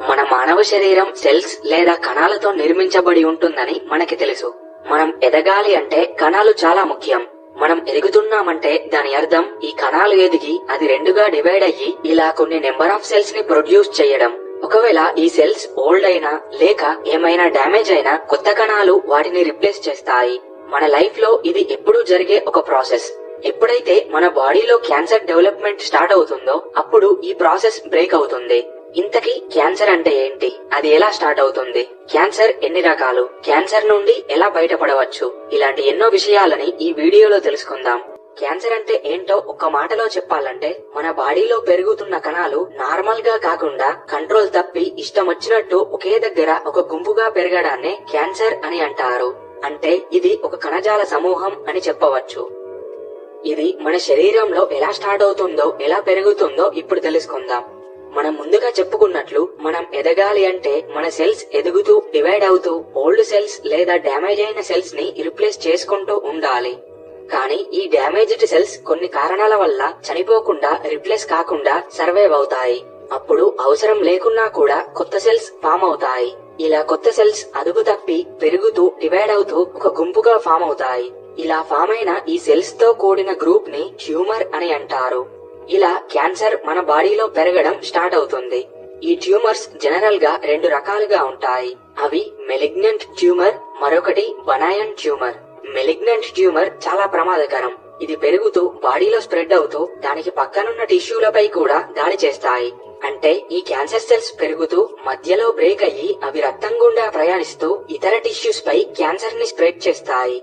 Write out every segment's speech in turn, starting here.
మన మానవ శరీరం సెల్స్ లేదా కణాలతో నిర్మించబడి ఉంటుందని మనకి తెలుసు. మనం ఎదగాలి అంటే కణాలు చాలా ముఖ్యం. మనం ఎదుగుతున్నామంటే దాని అర్థం ఈ కణాలు ఎదిగి అది రెండుగా డివైడ్ అయ్యి ఇలా కొన్ని నెంబర్ ఆఫ్ సెల్స్ ని ప్రొడ్యూస్ చేయడం. ఒకవేళ ఈ సెల్స్ ఓల్డ్ అయినా లేక ఏమైనా డ్యామేజ్ అయినా కొత్త కణాలు వాటిని రిప్లేస్ చేస్తాయి. మన లైఫ్ లో ఇది ఎప్పుడూ జరిగే ఒక ప్రాసెస్. ఎప్పుడైతే మన బాడీలో క్యాన్సర్ డెవలప్మెంట్ స్టార్ట్ అవుతుందో అప్పుడు ఈ ప్రాసెస్ బ్రేక్ అవుతుంది. ఇంతకీ క్యాన్సర్ అంటే ఏంటి, అది ఎలా స్టార్ట్ అవుతుంది, క్యాన్సర్ ఎన్ని రకాలు, క్యాన్సర్ నుండి ఎలా బయటపడవచ్చు, ఇలాంటి ఎన్నో విషయాలని ఈ వీడియోలో తెలుసుకుందాం. క్యాన్సర్ అంటే ఏంటో ఒక్క మాటలో చెప్పాలంటే మన బాడీలో పెరుగుతున్న కణాలు నార్మల్ గా కాకుండా కంట్రోల్ తప్పి ఇష్టం వచ్చినట్టు ఒకే దగ్గర ఒక గుంపుగా పెరగడాన్నే క్యాన్సర్ అని అంటారు. అంటే ఇది ఒక కణజాల సమూహం అని చెప్పవచ్చు. ఇది మన శరీరంలో ఎలా స్టార్ట్ అవుతుందో ఎలా పెరుగుతుందో ఇప్పుడు తెలుసుకుందాం. మనం ముందుగా చెప్పుకున్నట్లు మనం ఎదగాలి అంటే మన సెల్స్ ఎదుగుతూ డివైడ్ అవుతూ ఓల్డ్ సెల్స్ లేదా డ్యామేజ్ అయిన సెల్స్ ని రిప్లేస్ చేసుకుంటూ ఉండాలి. కానీ ఈ డ్యామేజ్డ్ సెల్స్ కొన్ని కారణాల వల్ల చనిపోకుండా రిప్లేస్ కాకుండా సర్వైవ్ అవుతాయి. అప్పుడు అవసరం లేకున్నా కూడా కొత్త సెల్స్ ఫామ్ అవుతాయి. ఇలా కొత్త సెల్స్ అదుపు తప్పి పెరుగుతూ డివైడ్ అవుతూ ఒక గుంపుగా ఫామ్ అవుతాయి. ఇలా ఫామ్ అయిన ఈ సెల్స్ తో కూడిన గ్రూప్ ని ట్యూమర్ అని అంటారు. ఇలా క్యాన్సర్ మన బాడీలో పెరగడం స్టార్ట్ అవుతుంది. ఈ ట్యూమర్స్ జనరల్ గా రెండు రకాలుగా ఉంటాయి. అవి మెలిగ్నెంట్ ట్యూమర్, మరొకటి బనాయన్ ట్యూమర్. మెలిగ్నెంట్ ట్యూమర్ చాలా ప్రమాదకరం. ఇది పెరుగుతూ బాడీలో స్ప్రెడ్ అవుతూ దానికి పక్కనున్న టిష్యూలపై కూడా దాడి చేస్తాయి. అంటే ఈ క్యాన్సర్ సెల్స్ పెరుగుతూ మధ్యలో బ్రేక్ అయ్యి అవి రక్తం గుండా ప్రయాణిస్తూ ఇతర టిష్యూస్ పై క్యాన్సర్ ని స్ప్రెడ్ చేస్తాయి.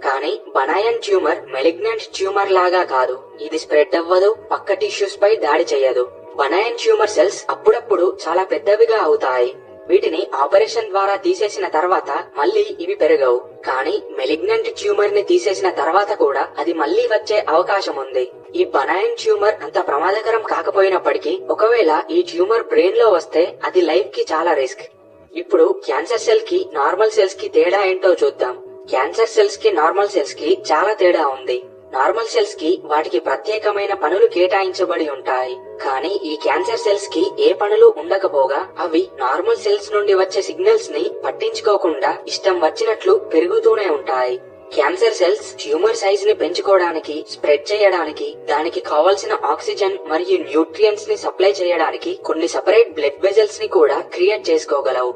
కానీ బనాయన్ ట్యూమర్ మెలిగ్నెంట్ ట్యూమర్ లాగా కాదు. ఇది స్ప్రెడ్ అవ్వదు, పక్క టిష్యూస్ పై దాడి చేయదు. బనాయన్ ట్యూమర్ సెల్స్ అప్పుడప్పుడు చాలా పెద్దవిగా అవుతాయి. వీటిని ఆపరేషన్ ద్వారా తీసేసిన తర్వాత మళ్ళీ ఇవి పెరగవు. కానీ మెలిగ్నెంట్ ట్యూమర్ ని తీసేసిన తర్వాత కూడా అది మళ్ళీ వచ్చే అవకాశం ఉంది. ఈ బనాయన్ ట్యూమర్ అంత ప్రమాదకరం కాకపోయినప్పటికీ ఒకవేళ ఈ ట్యూమర్ బ్రెయిన్ లో వస్తే అది లైఫ్ కి చాలా రిస్క్. ఇప్పుడు క్యాన్సర్ సెల్ కి నార్మల్ సెల్స్ కి తేడా ఏంటో చూద్దాం. క్యాన్సర్ సెల్స్ కి నార్మల్ సెల్స్ కి చాలా తేడా ఉంది. నార్మల్ సెల్స్ కి వాటికి ప్రత్యేకమైన పనులు కేటాయించబడి ఉంటాయి. కానీ ఈ క్యాన్సర్ సెల్స్ కి ఏ పనులు ఉండకపోగా అవి నార్మల్ సెల్స్ నుండి వచ్చే సిగ్నల్స్ ని పట్టించుకోకుండా ఇష్టం వచ్చినట్లు పెరుగుతూనే ఉంటాయి. క్యాన్సర్ సెల్స్ ట్యూమర్ సైజ్ ని పెంచుకోవడానికి, స్ప్రెడ్ చేయడానికి, దానికి కావలసిన ఆక్సిజన్ మరియు న్యూట్రియంట్స్ ని సప్లై చేయడానికి కొన్ని సెపరేట్ బ్లడ్ వెజల్స్ ని కూడా క్రియేట్ చేసుకోగలవు.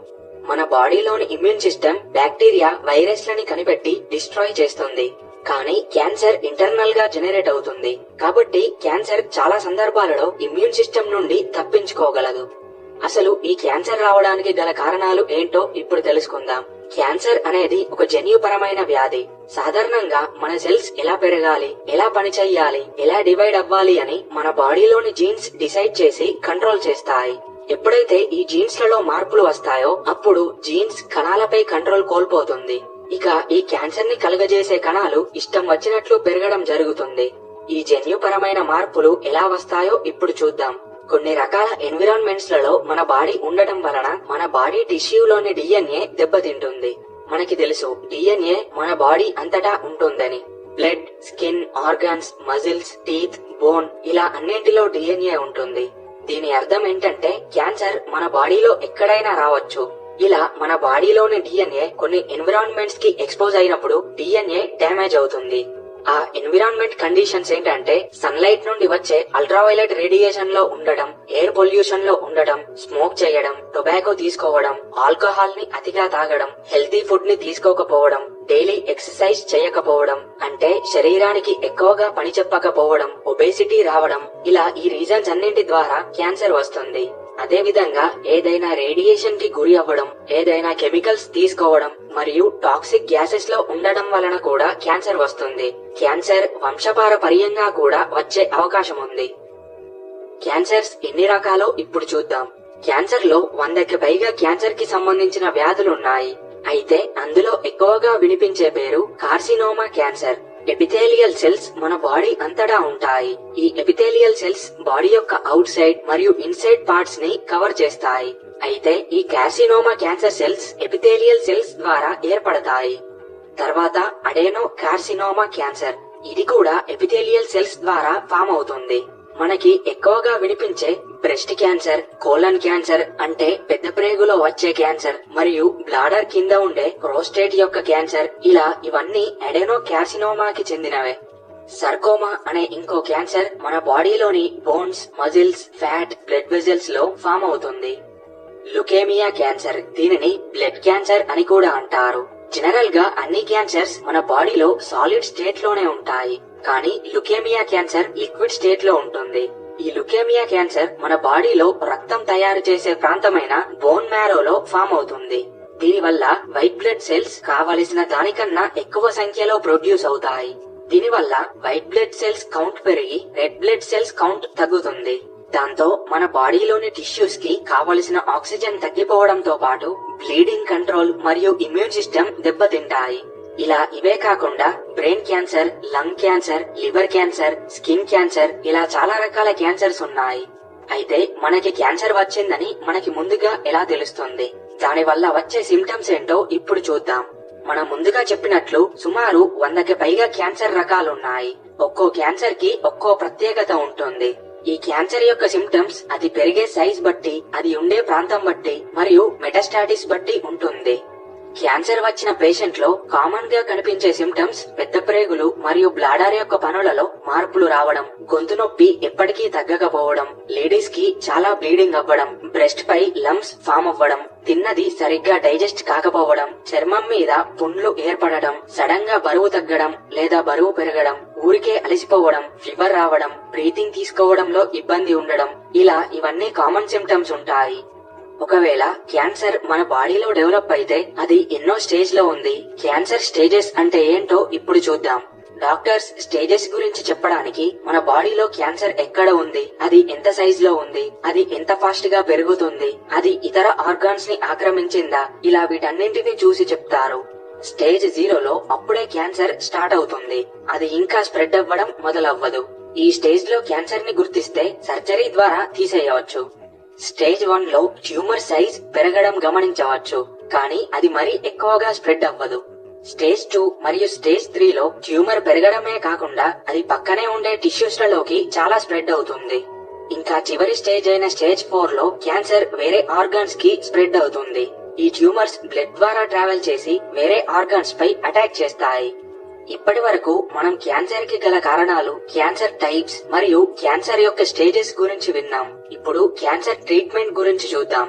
మన బాడీలోని ఇమ్యూన్ సిస్టమ్ బ్యాక్టీరియా, వైరస్ లని కనిపెట్టి డిస్ట్రాయ్ చేస్తుంది. కానీ క్యాన్సర్ ఇంటర్నల్ గా జనరేట్ అవుతుంది. కాబట్టి క్యాన్సర్ చాలా సందర్భాలలో ఇమ్యూన్ సిస్టమ్ నుండి తప్పించుకోగలదు. అసలు ఈ క్యాన్సర్ రావడానికి గల కారణాలు ఏంటో ఇప్పుడు తెలుసుకుందాం. క్యాన్సర్ అనేది ఒక జన్యుపరమైన వ్యాధి. సాధారణంగా మన సెల్స్ ఎలా పెరగాలి, ఎలా పనిచేయాలి, ఎలా డివైడ్ అవ్వాలి అని మన బాడీలోని జీన్స్ డిసైడ్ చేసి కంట్రోల్ చేస్తాయి. ఎప్పుడైతే ఈ జీన్స్ లలో మార్పులు వస్తాయో అప్పుడు జీన్స్ కణాలపై కంట్రోల్ కోల్పోతుంది. ఇక ఈ క్యాన్సర్ ని కలుగజేసే కణాలు ఇష్టం వచ్చినట్లు పెరగడం జరుగుతుంది. ఈ జన్యుపరమైన మార్పులు ఎలా వస్తాయో ఇప్పుడు చూద్దాం. కొన్ని రకాల ఎన్విరాన్మెంట్స్ లలో మన బాడీ ఉండటం వలన మన బాడీ టిష్యూలోని డిఎన్ఏ దెబ్బతింటుంది. మనకి తెలుసు డిఎన్ఏ మన బాడీ అంతటా ఉంటుందని. Blood, skin, organs, muscles, teeth, bone ఇలా అన్నింటిలో డిఎన్ఏ ఉంటుంది. దీని అర్థం ఏంటంటే క్యాన్సర్ మన బాడీలో ఎక్కడైనా రావచ్చు. ఇలా మన బాడీలోని డిఎన్ఏ కొన్ని ఎన్విరాన్మెంట్స్ కి ఎక్స్పోజ్ అయినప్పుడు డిఎన్ఏ డ్యామేజ్ అవుతుంది. ఆ ఎన్విరాన్మెంట్ కండిషన్స్ ఏంటంటే సన్లైట్ నుండి వచ్చే అల్ట్రావైలెట్ రేడియేషన్ లో ఉండడం, ఎయిర్ పొల్యూషన్ లో ఉండడం, స్మోక్ చేయడం, టొబాకో తీసుకోవడం, ఆల్కహాల్ ని అతిగా తాగడం, హెల్తీ ఫుడ్ ని తీసుకోకపోవడం, డైలీ ఎక్సర్సైజ్ చేయకపోవడం, అంటే శరీరానికి ఎక్కువగా పని చెప్పకపోవడం, ఒబేసిటీ రావడం, ఇలా ఈ రీజన్స్ అన్నింటి ద్వారా క్యాన్సర్ వస్తుంది. అదే విధంగా ఏదైనా రేడియేషన్ కి గురి అవ్వడం, ఏదైనా కెమికల్స్ తీసుకోవడం మరియు టాక్సిక్ గ్యాసెస్ లో ఉండడం వలన కూడా క్యాన్సర్ వస్తుంది. క్యాన్సర్ వంశపారపర్యంగా కూడా వచ్చే అవకాశం ఉంది. క్యాన్సర్స్ ఎన్ని రకాలో ఇప్పుడు చూద్దాం. క్యాన్సర్ లో 100కి పైగా క్యాన్సర్ కి సంబంధించిన వ్యాధులున్నాయి. అయితే అందులో ఎక్కువగా వినిపించే పేరు కార్సినోమా క్యాన్సర్. ఎపిథేలియల్ సెల్స్ మన బాడీ అంతటా ఉంటాయి. ఈ ఎపిథేలియల్ సెల్స్ బాడీ యొక్క అవుట్ సైడ్ మరియు ఇన్సైడ్ పార్ట్స్ ని కవర్ చేస్తాయి. అయితే ఈ కార్సినోమా క్యాన్సర్ సెల్స్ ఎపిథేలియల్ సెల్స్ ద్వారా ఏర్పడతాయి. తర్వాత అడెనో కార్సినోమా క్యాన్సర్. ఇది కూడా ఎపిథేలియల్ సెల్స్ ద్వారా ఫామ్ అవుతుంది. మనకి ఎక్కువగా వినిపించే బ్రెస్ట్ క్యాన్సర్, కోలన్ క్యాన్సర్ అంటే పెద్ద ప్రేగులో వచ్చే క్యాన్సర్, మరియు బ్లాడర్ కింద ఉండే ప్రోస్టేట్ యొక్క క్యాన్సర్, ఇలా ఇవన్నీ అడెనో కార్సినోమాకి చెందినవే. సర్కోమా అనే ఇంకో క్యాన్సర్ మన బాడీలోని bones, muscles, fat, blood vessels లో ఫామ్ అవుతుంది. లుకేమియా క్యాన్సర్, దీనిని బ్లడ్ క్యాన్సర్ అని కూడా అంటారు. జనరల్ గా అన్ని క్యాన్సర్స్ మన బాడీలో సాలిడ్ స్టేట్ లోనే ఉంటాయి, కానీ లుకేమియా క్యాన్సర్ లిక్విడ్ స్టేట్ లో ఉంటుంది. ఈ లుకేమియా క్యాన్సర్ మన బాడీలో రక్తం తయారు చేసే ప్రాంతమైన బోన్ మ్యారోలో ఫామ్ అవుతుంది. దీనివల్ల వైట్ బ్లడ్ సెల్స్ కావలసిన దానికన్నా ఎక్కువ సంఖ్యలో ప్రొడ్యూస్ అవుతాయి. దీనివల్ల వైట్ బ్లడ్ సెల్స్ కౌంట్ పెరిగి రెడ్ బ్లడ్ సెల్స్ కౌంట్ తగ్గుతుంది. దాంతో మన బాడీలోని టిష్యూస్ కి కావలసిన ఆక్సిజన్ తగ్గిపోవడంతో పాటు బ్లీడింగ్ కంట్రోల్ మరియు ఇమ్యూన్ సిస్టమ్ దెబ్బతింటాయి. ఇలా ఇవే కాకుండా brain cancer, lung cancer, liver cancer, skin cancer, ఇలా చాలా రకాల క్యాన్సర్స్ ఉన్నాయి. అయితే మనకి క్యాన్సర్ వచ్చిందని మనకి ముందుగా ఎలా తెలుస్తుంది? దాని వల్ల వచ్చే సిమ్టమ్స్ ఏంటో ఇప్పుడు చూద్దాం. మనం ముందుగా చెప్పినట్లు సుమారు 100కి పైగా క్యాన్సర్ రకాలున్నాయి. ఒక్కో క్యాన్సర్ కి ఒక్కో ప్రత్యేకత ఉంటుంది. ఈ క్యాన్సర్ యొక్క సిమ్టమ్స్ అది పెరిగే సైజ్ బట్టి, అది ఉండే ప్రాంతం బట్టి మరియు మెటాస్టాటిస్ బట్టి ఉంటుంది. క్యాన్సర్ వచ్చిన పేషెంట్ లో కామన్ గా కనిపించే సిమ్టమ్స్ పెద్ద ప్రేగులు మరియు బ్లాడర్ యొక్క పనులలో మార్పులు రావడం, గొంతు నొప్పి ఎప్పటికీ తగ్గకపోవడం, లేడీస్ కి చాలా బ్లీడింగ్ అవ్వడం, బ్రెస్ట్ పై లమ్స్ ఫామ్ అవ్వడం, తిన్నది సరిగ్గా డైజెస్ట్ కాకపోవడం, చర్మం మీద పుండ్లు ఏర్పడడం, సడన్ గా బరువు తగ్గడం లేదా బరువు పెరగడం, ఊరికే అలసిపోవడం, ఫీవర్ రావడం, బ్రీతింగ్ తీసుకోవడంలో ఇబ్బంది ఉండడం, ఇలా ఇవన్నీ కామన్ సిమ్టమ్స్ ఉంటాయి. ఒకవేళ క్యాన్సర్ మన బాడీలో డెవలప్ అయితే అది ఎన్నో స్టేజ్ లో ఉంది. క్యాన్సర్ స్టేజెస్ అంటే ఏంటో ఇప్పుడు చూద్దాం. డాక్టర్స్ స్టేజెస్ గురించి చెప్పడానికి మన బాడీలో క్యాన్సర్ ఎక్కడ ఉంది, అది ఎంత సైజ్ లో ఉంది, అది ఎంత ఫాస్ట్ గా పెరుగుతుంది, అది ఇతర ఆర్గాన్స్ ని ఆక్రమించిందా, ఇలా వీటన్నింటినీ చూసి చెప్తారు. స్టేజ్ 0లో అప్పుడే క్యాన్సర్ స్టార్ట్ అవుతుంది. అది ఇంకా స్ప్రెడ్ అవ్వడం మొదలవ్వదు. ఈ స్టేజ్ లో క్యాన్సర్ ని గుర్తిస్తే సర్జరీ ద్వారా తీసేయవచ్చు. స్టేజ్ 1లో ట్యూమర్ సైజ్ పెరగడం గమనించవచ్చు, కానీ అది మరీ ఎక్కువగా స్ప్రెడ్ అవ్వదు. స్టేజ్ 2 మరియు స్టేజ్ 3లో ట్యూమర్ పెరగడమే కాకుండా అది పక్కనే ఉండే టిష్యూస్ లలోకి చాలా స్ప్రెడ్ అవుతుంది. ఇంకా చివరి స్టేజ్ అయిన స్టేజ్ 4లో క్యాన్సర్ వేరే ఆర్గాన్స్ కి స్ప్రెడ్ అవుతుంది. ఈ ట్యూమర్స్ బ్లడ్ ద్వారా ట్రావెల్ చేసి వేరే ఆర్గాన్స్ పై అటాక్ చేస్తాయి. ఇప్పటి వరకు మనం క్యాన్సర్ కి గల కారణాలు, క్యాన్సర్ టైప్స్ మరియు క్యాన్సర్ యొక్క స్టేజెస్ గురించి విన్నాం. ఇప్పుడు క్యాన్సర్ ట్రీట్మెంట్ గురించి చూద్దాం.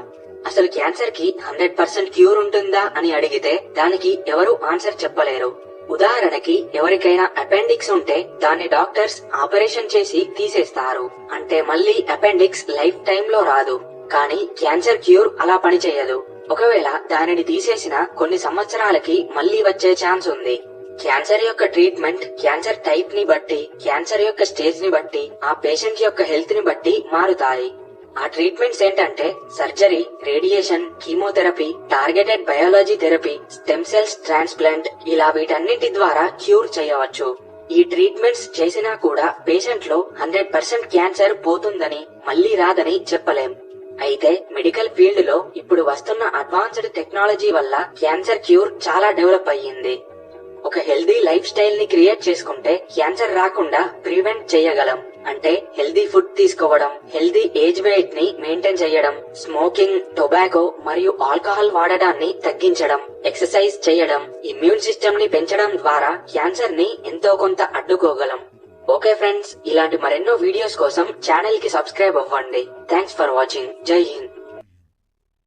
అసలు క్యాన్సర్ కి 100% క్యూర్ ఉంటుందా అని అడిగితే దానికి ఎవరు ఆన్సర్ చెప్పలేరు. ఉదాహరణకి ఎవరికైనా అపెండిక్స్ ఉంటే దాన్ని డాక్టర్స్ ఆపరేషన్ చేసి తీసేస్తారు. అంటే మళ్ళీ అపెండిక్స్ లైఫ్ టైమ్ లో రాదు. కానీ క్యాన్సర్ క్యూర్ అలా పనిచేయదు. ఒకవేళ దానిని తీసేసిన కొన్ని సంవత్సరాలకి మళ్ళీ వచ్చే ఛాన్స్ ఉంది. క్యాన్సర్ యొక్క ట్రీట్మెంట్ క్యాన్సర్ టైప్ ని బట్టి, క్యాన్సర్ యొక్క స్టేజ్ ని బట్టి, ఆ పేషెంట్ యొక్క హెల్త్ ని బట్టి మారుతాయి. ఆ ట్రీట్మెంట్స్ ఏంటంటే surgery, radiation, chemotherapy, targeted biology therapy, stem cells transplant, ఇలా వీటన్నింటి ద్వారా క్యూర్ చేయవచ్చు. ఈ ట్రీట్మెంట్స్ చేసినా కూడా పేషెంట్ లో 100% క్యాన్సర్ పోతుందని, మళ్లీ రాదని చెప్పలేం. అయితే మెడికల్ ఫీల్డ్ లో ఇప్పుడు వస్తున్న అడ్వాన్స్డ్ టెక్నాలజీ వల్ల క్యాన్సర్ క్యూర్ చాలా డెవలప్ అయ్యింది. ఒక హెల్దీ లైఫ్ స్టైల్ ని క్రియేట్ చేసుకుంటే క్యాన్సర్ రాకుండా ప్రివెంట్ చేయగలం. అంటే హెల్దీ ఫుడ్ తీసుకోవడం, హెల్దీ ఏజ్ వెయిట్ ని మెయింటైన్ చేయడం, స్మోకింగ్, టొబాకో మరియు ఆల్కహాల్ వాడడాన్ని తగ్గించడం, ఎక్సర్సైజ్ చేయడం, ఇమ్యూన్ సిస్టమ్ ని పెంచడం ద్వారా క్యాన్సర్ ని ఎంతో కొంత అడ్డుకోగలం. ఓకే ఫ్రెండ్స్, ఇలాంటి మరెన్నో వీడియోస్ కోసం ఛానల్ కి సబ్స్క్రైబ్ అవ్వండి. Thanks for watching. జై హింద్.